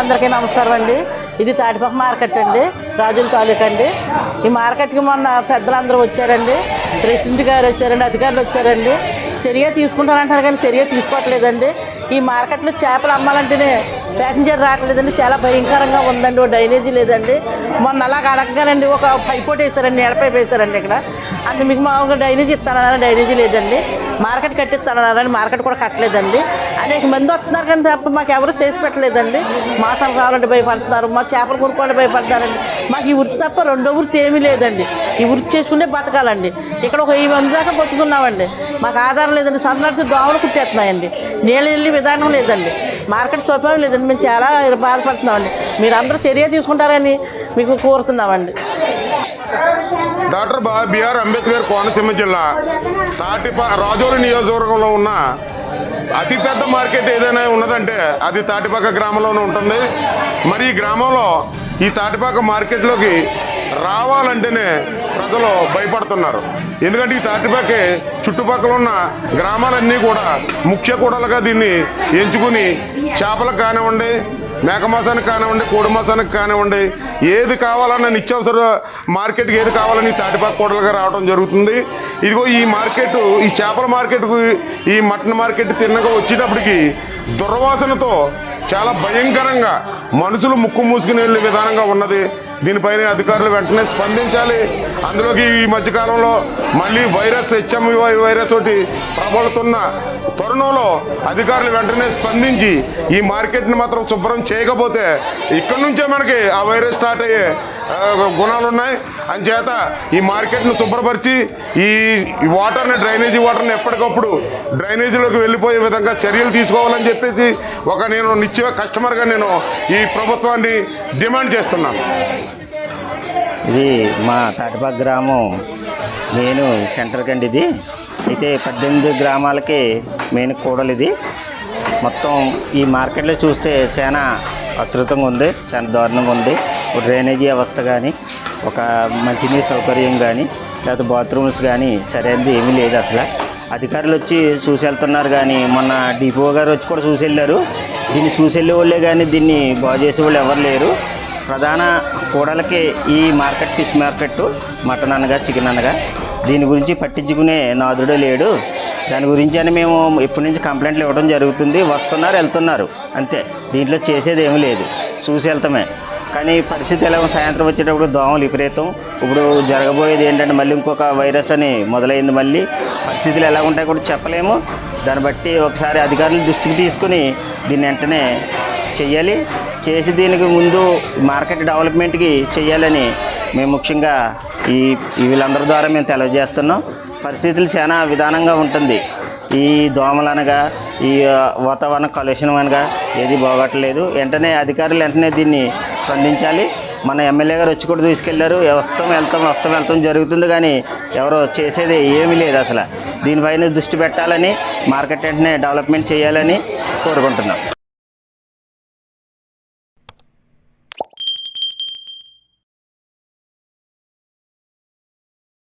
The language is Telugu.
అందరికీ నమస్కారం అండి. ఇది తాటిపక్క మార్కెట్ అండి, రాజుల తాలూకా అండి. ఈ మార్కెట్కి మొన్న పెద్దలందరూ వచ్చారండి, ప్రెసిడెంట్ గారు వచ్చారండి, అధికారులు వచ్చారండి. సరిగా తీసుకుంటానంటారు కానీ సరిగా తీసుకోవట్లేదండి. ఈ మార్కెట్లో చేపలు అమ్మాలంటేనే ప్యాసింజర్ రావట్లేదండి, చాలా భయంకరంగా ఉందండి. ఓ డ్రైనేజీ లేదండి. మొన్న అలాగ అడగగానండి ఒక పైపోటు వేశారండి, ఎడపైపు వేశారండి ఇక్కడ. అంత మీకు మామూలుగా డ్రైనేజీ ఇస్తానన్నారని డ్రైనేజీ లేదండి. మార్కెట్ కట్టిస్తానన్నారని మార్కెట్ కూడా కట్టలేదండి. అనేక మంది వస్తున్నారు కానీ తప్ప మాకు ఎవరు చేసి పెట్టలేదండి. మాసాలు కావాలంటే భయపడుతున్నారు, మా చేపలు కొనుక్కోవాలంటే భయపడతారండి. మాకు ఈ వృత్తి తప్ప రెండో వృత్తి ఏమీ లేదండి. ఈ వృత్తి చేసుకుంటే బతకాలండి. ఇక్కడ ఒక 1000 మంది దాకా బతుకున్నామండి. మాకు ఆధారం లేదండి. సందర్భంతో దోమలు కుట్టేస్తున్నాయండి, నీళ్ళు వెళ్ళి విధానం లేదండి, మార్కెట్ సౌకర్యం లేదండి. మేము చాలా బాధపడుతున్నామండి. మీరు అందరూ చర్య తీసుకుంటారని మీకు కోరుతున్నామండి. డాక్టర్ బిఆర్ అంబేద్కర్ కోనసీమ జిల్లా రాజోలు నియోజకవర్గంలో ఉన్న అతిపెద్ద మార్కెట్ ఏదైనా ఉన్నదంటే అది తాటిపాక గ్రామంలోనే ఉంటుంది. మరి ఈ గ్రామంలో ఈ తాటిపాక మార్కెట్లోకి రావాలంటేనే ప్రజలు భయపడుతున్నారు. ఎందుకంటే ఈ తాటిపాక చుట్టుపక్కల ఉన్న గ్రామాలన్నీ కూడా ముఖ్య కూడలుగా దీన్ని ఎంచుకుని చేపలకు కానివ్వండి, మేక మాసానికి కానివ్వండి, కోడి మాసానికి కానివ్వండి, ఏది కావాలన్న నిత్యావసర మార్కెట్కి ఏది కావాలని తాటిపాక కూడలుగా రావడం జరుగుతుంది. ఇదిగో ఈ మార్కెట్, ఈ చేపల మార్కెట్కు ఈ మటన్ మార్కెట్ తిన్నగా వచ్చేటప్పటికి దుర్వాసనతో చాలా భయంకరంగా మనుషులు ముక్కు మూసుకుని వెళ్ళే విధానంగా ఉన్నది. దీనిపైన అధికారులు వెంటనే స్పందించాలి. అందులోకి ఈ మధ్యకాలంలో మళ్ళీ హెచ్ఎంవి వైరస్ ఒకటి ప్రబలుతున్న తరుణంలో అధికారులు వెంటనే స్పందించి ఈ మార్కెట్ని మాత్రం శుభ్రం చేయకపోతే ఇక్కడి నుంచే మనకి ఆ వైరస్ స్టార్ట్ అయ్యే గుణాలు ఉన్నాయి. అంచేత ఈ మార్కెట్ను శుభ్రపరిచి ఈ వాటర్ని, డ్రైనేజీ వాటర్ని ఎప్పటికప్పుడు డ్రైనేజీలోకి వెళ్ళిపోయే విధంగా చర్యలు తీసుకోవాలని చెప్పేసి నేను నిత్య కస్టమర్గా నేను ఈ ప్రభుత్వాన్ని డిమాండ్ చేస్తున్నాను. ఇది మా తాటిపాక గ్రామం మెయిన్ సెంటర్ కండి. ఇది అయితే 18 గ్రామాలకి మెయిన్ కూడలు. ఇది మొత్తం ఈ మార్కెట్లో చూస్తే చాలా అద్భుతంగా ఉంది, చాలా దారుణంగా ఉంది. డ్రైనేజీ వ్యవస్థ కానీ, ఒక మంచినీరు సౌకర్యం కానీ, లేకపోతే బాత్రూమ్స్ కానీ సరైనది ఏమీ లేదు అసలు. అధికారులు వచ్చి చూసి వెళ్తున్నారు కానీ మొన్న డిపో గారు వచ్చి కూడా చూసి వెళ్ళారు. దీన్ని చూసి వెళ్ళే వాళ్ళే కానీ దీన్ని బాగు చేసే వాళ్ళు ఎవరు లేరు. ప్రధాన కూడలకి ఈ మార్కెట్, ఫిష్ మార్కెట్, మటన్ అనగా చికెన్ అనగా దీని గురించి పట్టించుకునే నాదుడే లేడు. దాని గురించి అని మేము ఎప్పటి నుంచి కంప్లైంట్లు ఇవ్వడం జరుగుతుంది. వస్తున్నారు, వెళ్తున్నారు, అంతే. దీంట్లో చేసేది ఏమీ లేదు, చూసి వెళ్తామే. కానీ పరిస్థితి ఎలా సాయంత్రం వచ్చేటప్పుడు దోమలు విపరీతం. ఇప్పుడు జరగబోయేది ఏంటంటే మళ్ళీ ఇంకొక వైరస్ అని మొదలైంది. మళ్ళీ పరిస్థితులు ఎలా ఉంటాయో కూడా చెప్పలేము. దాన్ని బట్టి ఒకసారి అధికారుల దృష్టికి తీసుకుని దీన్ని వెంటనే చెయ్యాలి. చేసి దీనికి ముందు మార్కెట్ డెవలప్మెంట్కి చెయ్యాలని మేము ముఖ్యంగా వీళ్ళందరి ద్వారా మేము తెలియజేస్తున్నాం. పరిస్థితులు చాలా విధానంగా ఉంటుంది. ఈ దోమలు అనగా, ఈ వాతావరణ కాలుష్యం అనగా ఏది బాగోట్లేదు. వెంటనే అధికారులు వెంటనే దీన్ని స్పందించాలి. మన ఎమ్మెల్యే గారు వచ్చి కూడా తీసుకెళ్లారు. వస్తాం జరుగుతుంది కానీ ఎవరో చేసేది ఏమీ లేదు అసలు. దీనిపైన దృష్టి పెట్టాలని, మార్కెట్ వెంటనే డెవలప్మెంట్ చేయాలని కోరుకుంటున్నాం.